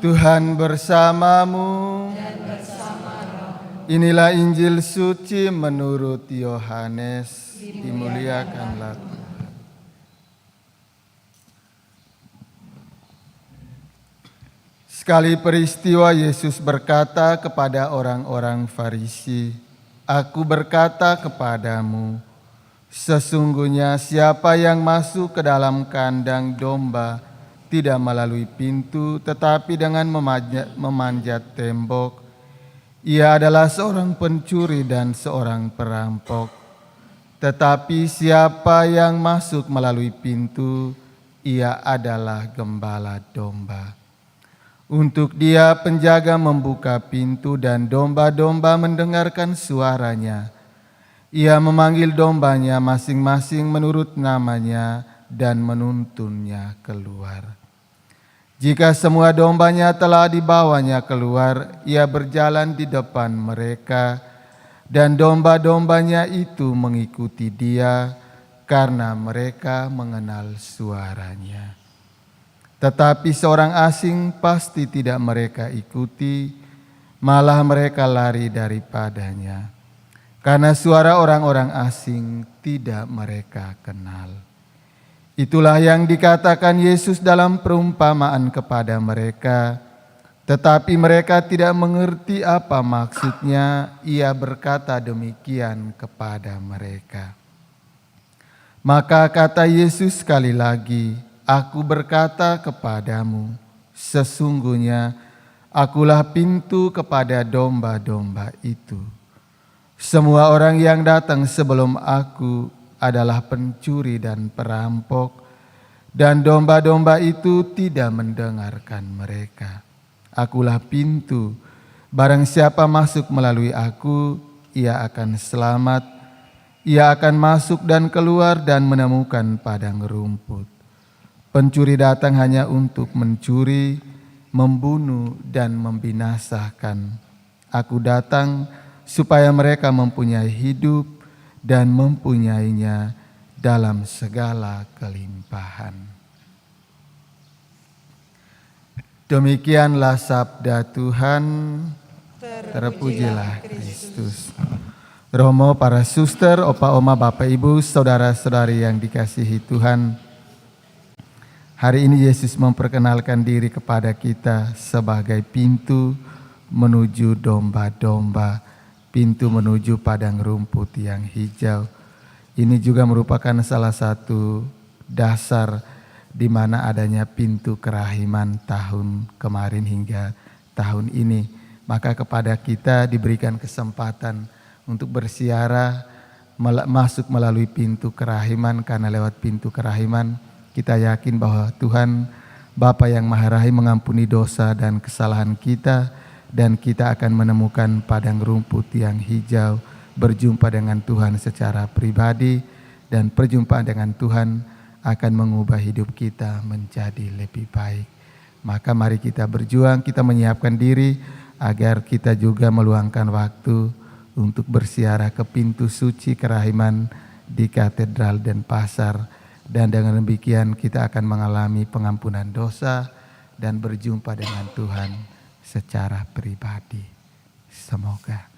Tuhan bersamamu. Inilah Injil suci menurut Yohanes. Dimuliakanlah Tuhan. Sekali peristiwa Yesus berkata kepada orang-orang Farisi, "Aku berkata kepadamu, sesungguhnya siapa yang masuk ke dalam kandang domba tidak melalui pintu tetapi dengan memanjat tembok, ia adalah seorang pencuri dan seorang perampok. Tetapi siapa yang masuk melalui pintu, ia adalah gembala domba. Untuk dia penjaga membuka pintu dan domba-domba mendengarkan suaranya. Ia memanggil dombanya masing-masing menurut namanya dan menuntunnya keluar. Jika semua dombanya telah dibawanya keluar, ia berjalan di depan mereka, dan domba-dombanya itu mengikuti dia karena mereka mengenal suaranya. Tetapi seorang asing pasti tidak mereka ikuti, malah mereka lari daripadanya, karena suara orang-orang asing tidak mereka kenal." Itulah yang dikatakan Yesus dalam perumpamaan kepada mereka, tetapi mereka tidak mengerti apa maksudnya. Ia berkata demikian kepada mereka. Maka kata Yesus sekali lagi, "Aku berkata kepadamu, sesungguhnya akulah pintu kepada domba-domba itu. Semua orang yang datang sebelum aku adalah pencuri dan perampok, dan domba-domba itu tidak mendengarkan mereka. Akulah pintu, barang siapa masuk melalui aku, ia akan selamat. Ia akan masuk dan keluar dan menemukan padang rumput. Pencuri datang hanya untuk mencuri, membunuh, dan membinasakan. Aku datang supaya mereka mempunyai hidup dan mempunyainya dalam segala kelimpahan." Demikianlah sabda Tuhan. Terpujilah Kristus. Romo, para suster, opa, oma, bapak, ibu, saudara-saudari yang dikasihi Tuhan. Hari ini Yesus memperkenalkan diri kepada kita sebagai pintu menuju domba-domba, pintu menuju padang rumput yang hijau. Ini juga merupakan salah satu dasar di mana adanya pintu kerahiman tahun kemarin hingga tahun ini. Maka kepada kita diberikan kesempatan untuk bersiarah masuk melalui pintu kerahiman, karena lewat pintu kerahiman kita yakin bahwa Tuhan Bapa yang Maha Rahim mengampuni dosa dan kesalahan kita, dan kita akan menemukan padang rumput yang hijau, berjumpa dengan Tuhan secara pribadi, dan perjumpaan dengan Tuhan akan mengubah hidup kita menjadi lebih baik. Maka mari kita berjuang, kita menyiapkan diri agar kita juga meluangkan waktu untuk bersiarah ke pintu suci kerahiman di Katedral Denpasar, dan dengan demikian kita akan mengalami pengampunan dosa dan berjumpa dengan Tuhan secara pribadi. Semoga.